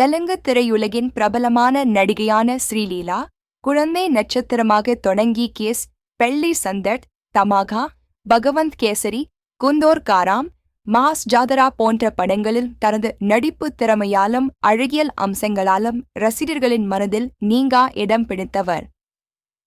தெலுங்கு திரையுலகின் பிரபலமான நடிகையான ஸ்ரீலீலா குழந்தை நட்சத்திரமாக தொடங்கி கேஸ், பெள்ளி சந்தட், தமாகா, பகவந்த் கேசரி, குந்தோர் காராம், மாஸ் ஜாதரா போன்ற படங்களில் தனது நடிப்பு திறமையாலும் அழகியல் அம்சங்களாலும் ரசிகர்களின் மனதில் நீங்கா இடம் பிடித்தவர்.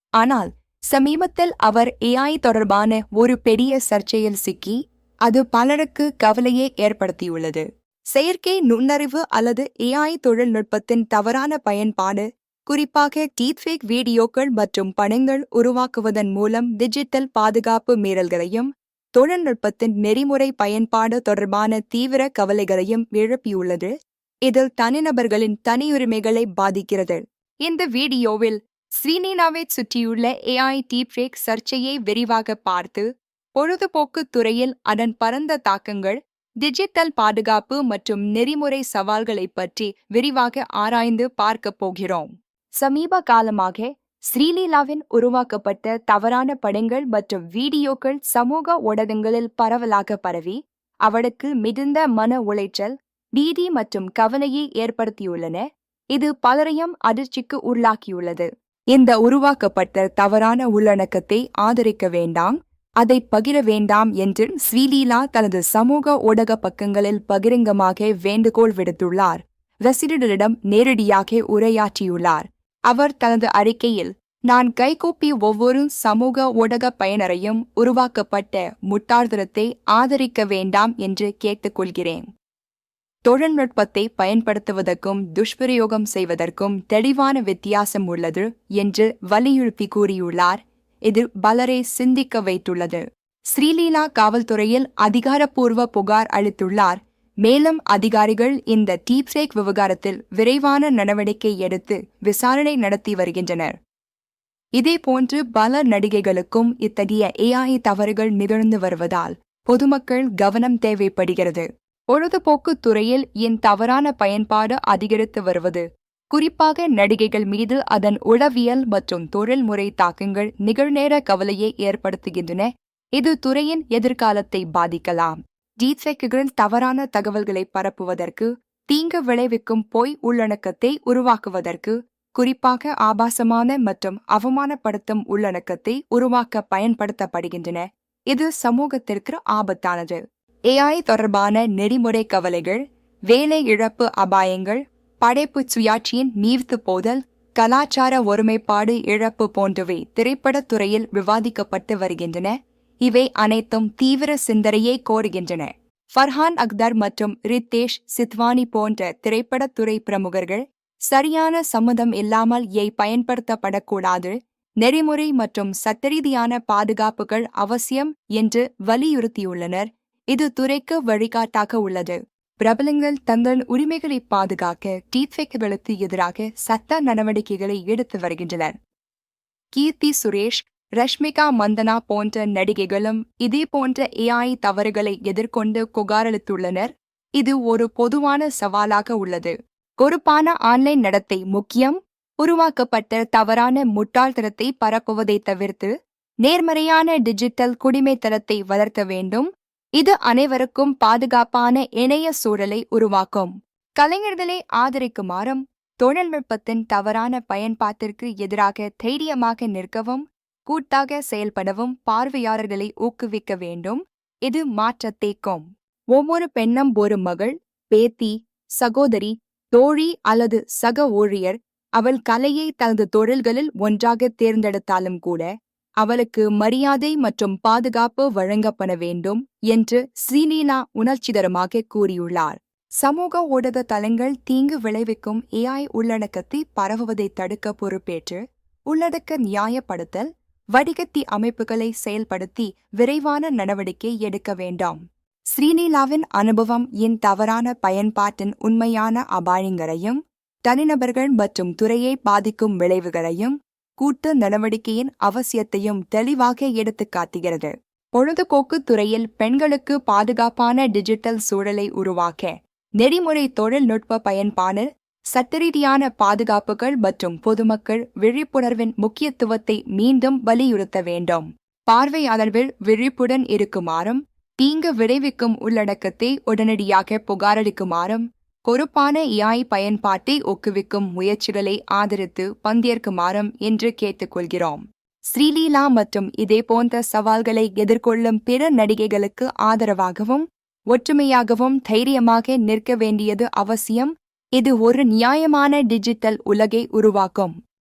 ஆனால் சமீபத்தில் அவர் ஏஐ தொடர்பான ஒரு பெரிய சர்ச்சையில் சிக்கி அது பலருக்கு கவலையை ஏற்படுத்தியுள்ளது. செயற்கை நுண்ணறிவு அல்லது ஏஐ தொழில்நுட்பத்தின் தவறான பயன்பாடு, குறிப்பாக டீப்ஃபேக் வீடியோக்கள் மற்றும் படங்கள் உருவாக்குவதன் மூலம் டிஜிட்டல் பாதுகாப்பு மீறல்களையும் தொழில்நுட்பத்தின் நெறிமுறை பயன்பாடு தொடர்பான தீவிர கவலைகளையும் எழுப்பியுள்ளது. இதில் தனிநபர்களின் தனியுரிமைகளை பாதிக்கிறது. இந்த வீடியோவில் ஸ்ரீலீலாவைச் சுற்றியுள்ள ஏஐ டீப்ஃபேக் சர்ச்சையை விரிவாக பார்த்து, பொழுதுபோக்குத் துறையில் அதன் பரந்த தாக்கங்கள், டிஜிட்டல் பாதுகாப்பு மற்றும் நெறிமுறை சவால்களைப் பற்றி விரிவாக ஆராய்ந்து பார்க்கப் போகிறோம். சமீப காலமாக ஸ்ரீலீலாவின் உருவாக்கப்பட்ட தவறான படங்கள் மற்றும் வீடியோக்கள் சமூக ஊடகங்களில் பரவலாக பரவி அவளுக்கு மிகுந்த மன உளைச்சல், பீதி மற்றும் கவலையை ஏற்படுத்தியுள்ளன. இது பலரையும் அதிர்ச்சிக்கு உள்ளாக்கியுள்ளது. இந்த உருவாக்கப்பட்ட தவறான உள்ளடக்கத்தை ஆதரிக்க வேண்டாம், அதை பகிர வேண்டாம் என்று ஸ்ரீலீலா தனது சமூக ஊடக பக்கங்களில் பகிரங்கமாக வேண்டுகோள் விடுத்துள்ளார். ரசிகர்களிடம் நேரடியாக உரையாற்றியுள்ளார். அவர் தனது அறிக்கையில், நான் கைகூப்பி ஒவ்வொரு சமூக ஊடக பயனரையும் உருவாக்கப்பட்ட முட்டாள்தனத்தை ஆதரிக்க வேண்டாம் என்று கேட்டுக்கொள்கிறேன். தொழில்நுட்பத்தை பயன்படுத்துவதற்கும் துஷ்பிரயோகம் செய்வதற்கும் தெளிவான வித்தியாசம் உள்ளது என்று வலியுறுத்தி கூறியுள்ளார். இது பலரை சிந்திக்க வைத்துள்ளது. ஸ்ரீலீலா காவல்துறையில் அதிகாரப்பூர்வ புகார் அளித்துள்ளார். மேலும் அதிகாரிகள் இந்த டீப்ஃபேக் விவகாரத்தில் விரைவான நடவடிக்கை எடுத்து விசாரணை நடத்தி வருகின்றனர். இதேபோன்று பல நடிகைகளுக்கும் இத்தகைய ஏஐ தவறுகள் நிகழ்ந்து வருவதால் பொதுமக்கள் கவனம் தேவைப்படுகிறது. பொழுதுபோக்குத் துறையில் இந்த தவறான பயன்பாடு அதிகரித்து வருவது, குறிப்பாக நடிகைகள் மீது அதன் உளவியல் மற்றும் தொழில்முறை தாக்கங்கள் நிகழ்நேர கவலையை ஏற்படுத்துகின்றன. இது துறையின் எதிர்காலத்தை பாதிக்கலாம். டீப்ஃபேக்குகள் தவறான தகவல்களை பரப்புவதற்கு, தீங்கு விளைவிக்கும் பொய் உள்ளடக்கத்தை உருவாக்குவதற்கு, குறிப்பாக ஆபாசமான மற்றும் அவமானப்படுத்தும் உள்ளடக்கத்தை உருவாக்க பயன்படுத்தப்படுகின்றன. இது சமூகத்திற்கு ஆபத்தானது. ஏஐ தொடர்பான நெறிமுறை கவலைகள், வேலை இழப்பு அபாயங்கள், படைப்பு சுயாட்சியின் நீர்த்து போதல், கலாச்சார ஒருமைப்பாடு இழப்பு போன்றவை திரைப்படத் துறையில் விவாதிக்கப்பட்டு வருகின்றன. இவை அனைத்தும் தீவிர சிந்தனையை கோருகின்றன. ஃபர்ஹான் அக்தர் மற்றும் ரித்தேஷ் சித்வானி போன்ற திரைப்படத்துறை பிரமுகர்கள் சரியான சம்மதம் இல்லாமல் பயன்படுத்தப்படக்கூடாது, நெறிமுறை மற்றும் சட்டரீதியான பாதுகாப்புகள் அவசியம் என்று வலியுறுத்தியுள்ளனர். இது துறைக்கு வழிகாட்டாக உள்ளது. பிரபலங்கள் தங்கள் உரிமைகளை பாதுகாக்க டீப்ஃபேக்குகளுக்கு எதிராக சட்ட நடவடிக்கைகளை எடுத்து வருகின்றனர். கீர்த்தி சுரேஷ், ரஷ்மிகா மந்தனா போன்ற நடிகைகளும் இதேபோன்ற ஏஐ தவறுகளை எதிர்கொண்டு புகாரளித்துள்ளனர். இது ஒரு பொதுவான சவாலாக உள்ளது. பொறுப்பான ஆன்லைன் நடத்தை முக்கியம். உருவாக்கப்பட்ட தவறான முட்டாள்தனத்தை பரப்புவதை தவிர்த்து நேர்மறையான டிஜிட்டல் குடிமைத்தனத்தை வளர்க்க வேண்டும். இது அனைவருக்கும் பாதுகாப்பான இணைய சூழலை உருவாக்கும். கலைஞர்களை ஆதரிக்குமாறும், தொழில்நுட்பத்தின் தவறான பயன்பாட்டிற்கு எதிராக தைரியமாக நிற்கவும், கூட்டாக செயல்படவும் பார்வையாளர்களை ஊக்குவிக்க வேண்டும். இது மாற்றத்தேக்கும். ஒவ்வொரு பெண்ணும் ஒரு மகள், பேத்தி, சகோதரி, தோழி அல்லது சக ஊழியர் அவள் கலையை தனது தொழில்களில் ஒன்றாக தேர்ந்தெடுத்தாலும் கூட அவளுக்கு மரியாதை மற்றும் பாதுகாப்பு வழங்கப்பட வேண்டும் என்று ஸ்ரீலீலா உணர்ச்சிகரமாக கூறியுள்ளார். சமூக ஊடக தளங்கள் தீங்கு விளைவிக்கும் ஏஐ உள்ளடக்கத்தை பரவுவதை தடுக்க பொறுப்பேற்று உள்ளடக்க நியாயப்படுத்தல் வடிகட்டி அமைப்புகளை செயல்படுத்தி விரைவான நடவடிக்கை எடுக்க வேண்டாம். ஸ்ரீலீலாவின் அனுபவம் இந்த தவறான பயன்பாட்டின் உண்மையான அபாயங்களையும் தனிநபர்கள் மற்றும் துறையை பாதிக்கும் விளைவுகளையும் கூட்டு நடவடிக்கையின் அவசியத்தையும் தெளிவாக எடுத்துக் காட்டுகிறது. பொழுதுபோக்குத் துறையில் பெண்களுக்கு பாதுகாப்பான டிஜிட்டல் சூழலை உருவாக்க நெறிமுறை தொழில்நுட்ப பயன்பாடு, சட்டரீதியான பாதுகாப்புகள் மற்றும் பொதுமக்கள் விழிப்புணர்வின் முக்கியத்துவத்தை மீண்டும் வலியுறுத்த வேண்டும். பார்வையாளர்கள் விழிப்புடன் இருக்குமாறும், தீங்கு விளைவிக்கும் உள்ளடக்கத்தை உடனடியாக புகாரளிக்குமாறும், பொறுப்பான AI பயன்பாட்டை ஊக்குவிக்கும் முயற்சிகளை ஆதரித்து பங்கேற்குமாறும் என்று கேட்டுக்கொள்கிறோம். ஸ்ரீலீலா மற்றும் இதேபோன்ற சவால்களை எதிர்கொள்ளும் பிற நடிகைகளுக்கு ஆதரவாகவும் ஒற்றுமையாகவும் தைரியமாக நிற்க வேண்டியது அவசியம். இது ஒரு நியாயமான டிஜிட்டல் உலகை உருவாக்கும்.